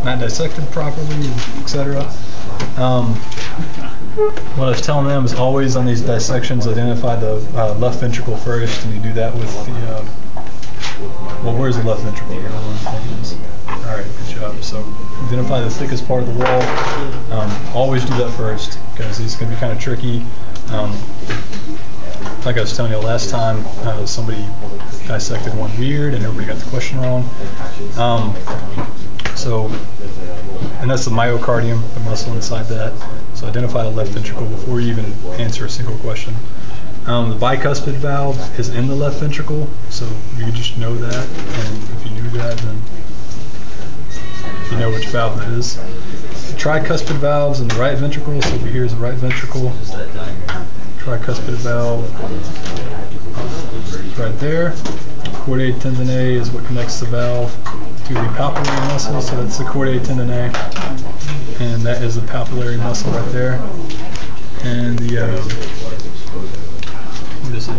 not dissected properly, etc. What I was telling them is always on these dissections identify the left ventricle first, and you do that with the, well, where's the left ventricle here? Alright, good job. So identify the thickest part of the wall. Always do that first, because it's going to be kind of tricky. Like I was telling you last time, somebody dissected one weird and everybody got the question wrong. And that's the myocardium, the muscle inside that. So identify the left ventricle before you even answer a single question. The bicuspid valve is in the left ventricle, so you just know that. And if you knew that, then you know which valve that is. The tricuspid valve's in the right ventricle, so over here is the right ventricle. Tricuspid valve is right there. Chordae tendineae is what connects the valve to the papillary muscle, so that's the chordae tendineae, and that is the papillary muscle right there. And the what is it?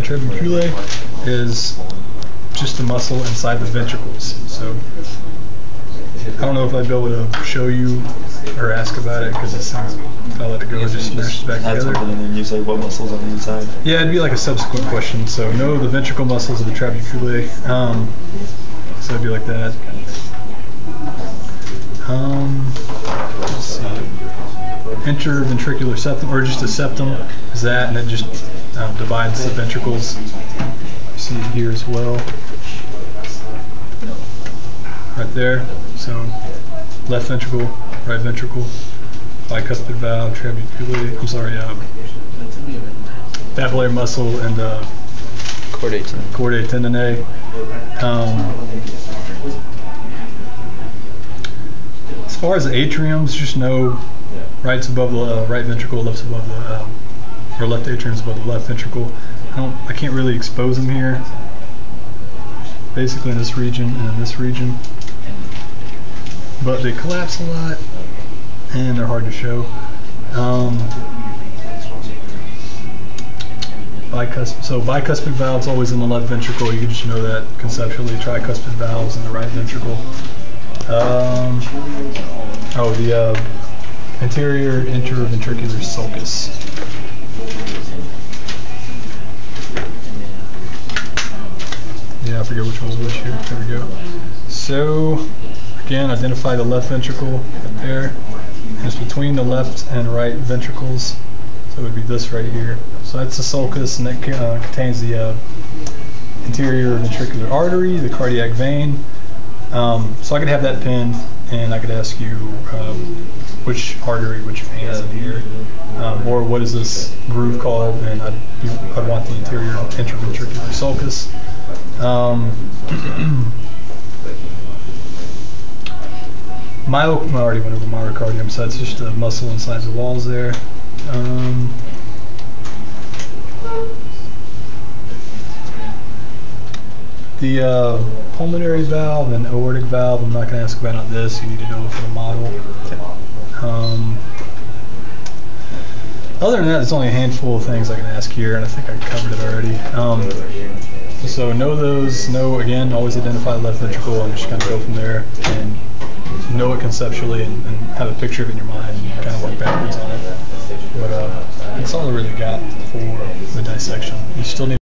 Trabeculae is just the muscle inside the ventricles. So I don't know if I'd be able to show you or ask about it, because it sounds, if I let it go, it just smashes back together. And then you say what muscles on the inside? Yeah, it'd be like a subsequent question. So know the ventricle muscles of the trabeculae. So it'd be like that. Let's see. Interventricular septum, or just a septum, is that, and it just divides the ventricles. You see it here as well. Right there. So left ventricle, right ventricle, bicuspid valve, trabeculae, papillary muscle, and chordae tendineae. As far as the atriums, just know right's above the right ventricle, left's above the, or left atrium's above the left ventricle. I can't really expose them here. Basically in this region and in this region. But they collapse a lot, and they're hard to show. Bicuspid valve's always in the left ventricle. You can just know that conceptually. Tricuspid valve's in the right ventricle. The anterior interventricular sulcus. Yeah, I forget which one's which here. There we go. So again, identify the left ventricle right there. And it's between the left and right ventricles. So it would be this right here. So that's the sulcus, and that contains the anterior ventricular artery, the cardiac vein. So I could have that pinned, and I could ask you which artery, which vein is in here, or what is this groove called, and I'd want the anterior interventricular sulcus. I already went over myocardium, so that's just a muscle inside the walls there. The pulmonary valve and aortic valve, I'm not going to ask about on this. You need to know for the model. Other than that, there's only a handful of things I can ask here, and I think I covered it already. So know those. Know, again, always identify the left ventricle, and just kind of go from there and know it conceptually, and have a picture of it in your mind, and kind of work backwards on it. But that's all I really got for the dissection. You still need